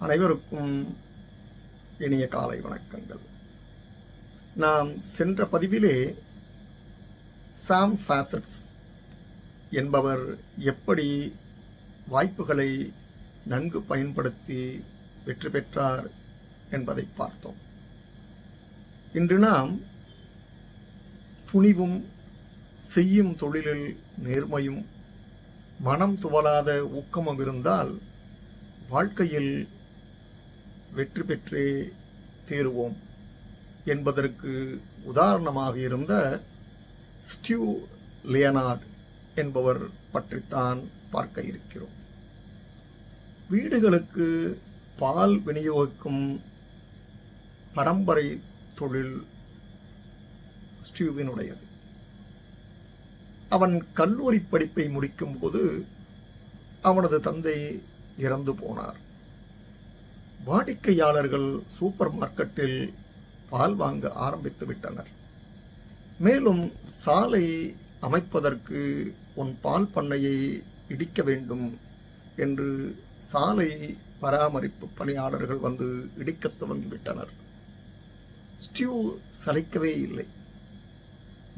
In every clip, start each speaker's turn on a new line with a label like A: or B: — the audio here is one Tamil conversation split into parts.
A: அனைவருக்கும் இனிய காலை வணக்கங்கள். நாம் சென்ற பதிவிலே சாம் ஃபாசெட்ஸ் என்பவர் எப்படி வாய்ப்புகளை நன்கு பயன்படுத்தி வெற்றி பெற்றார் என்பதை பார்த்தோம். இன்று நாம் துணிவும் செய்யும் தொழிலில் நேர்மையும் மனம் துவளாத ஊக்கமும் இருந்தால் வாழ்க்கையில் வெற்றி பெற்றே தீருவோம் என்பதற்கு உதாரணமாக இருந்த ஸ்டீவ் லியனார்ட் என்பவர் பற்றித்தான் பார்க்க இருக்கிறோம். வீடுகளுக்கு பால் விநியோகிக்கும் பரம்பரை தொழில் ஸ்டீவினுடையது. அவன் கல்லூரி படிப்பை முடிக்கும் போது அவனது தந்தை இறந்து போனார். வாடிக்கையாளர்கள் சூப்பர் மார்க்கெட்டில் பால் வாங்க ஆரம்பித்து விட்டனர். மேலும் சாலை அமைப்பதற்கு உன் பால் பண்ணையை இடிக்க வேண்டும் என்று சாலை பராமரிப்பு பணியாளர்கள் வந்து இடிக்க துவங்கிவிட்டனர். ஸ்டீவ் சளைக்கவே இல்லை.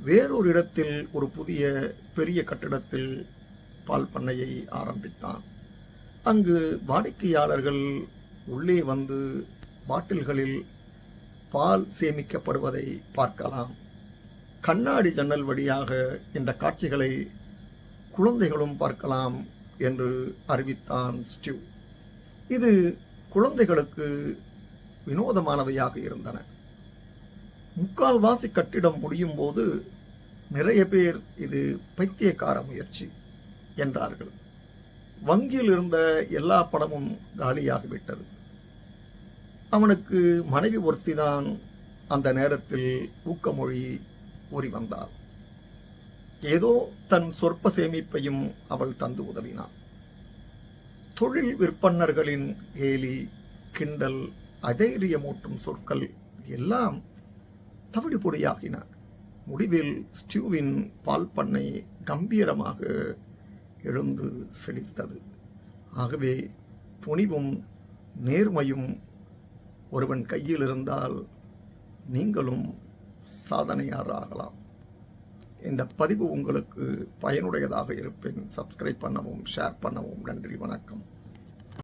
A: வேறொரு இடத்தில் ஒரு புதிய பெரிய கட்டிடத்தில் பால் பண்ணையை ஆரம்பித்தான். அங்கு வாடிக்கையாளர்கள் உள்ளே வந்து பாட்டில்களில் பால் சேமிக்கப்படுவதை பார்க்கலாம். கண்ணாடி ஜன்னல் வழியாக இந்த காட்சிகளை குழந்தைகளும் பார்க்கலாம் என்று அறிவித்தான் ஸ்டீவ். இது குழந்தைகளுக்கு வினோதமானவையாக இருந்தன. முக்கால்வாசி கட்டிடம் முடியும் போது நிறைய பேர் இது பைத்தியக்கார முயற்சி என்றார்கள். வங்கியில் இருந்த எல்லா பணமும் காலியாகிவிட்டது. அவனுக்கு மனைவி ஒருத்திதான் அந்த நேரத்தில் ஊக்கமொழி கூறி வந்தாள். ஏதோ தன் சொற்ப சேமிப்பையும் அவள் தந்து உதவினாள். தொழில் விற்பனர்களின் கேலி, கிண்டல், அதைரியமூட்டும் சொற்கள் எல்லாம் தவிடு பொடியாகின. முடிவில் ஸ்டீவின் பால் பண்ணை கம்பீரமாக எழுந்து செழித்தது. ஆகவே துணிவும் நேர்மையும் ஒருவன் கையில் இருந்தால் நீங்களும் சாதனையாளராகலாம். இந்த பதிவு உங்களுக்கு பயனுடையதாக இருப்பின் சப்ஸ்கிரைப் பண்ணவும் ஷேர் பண்ணவும். நன்றி, வணக்கம்.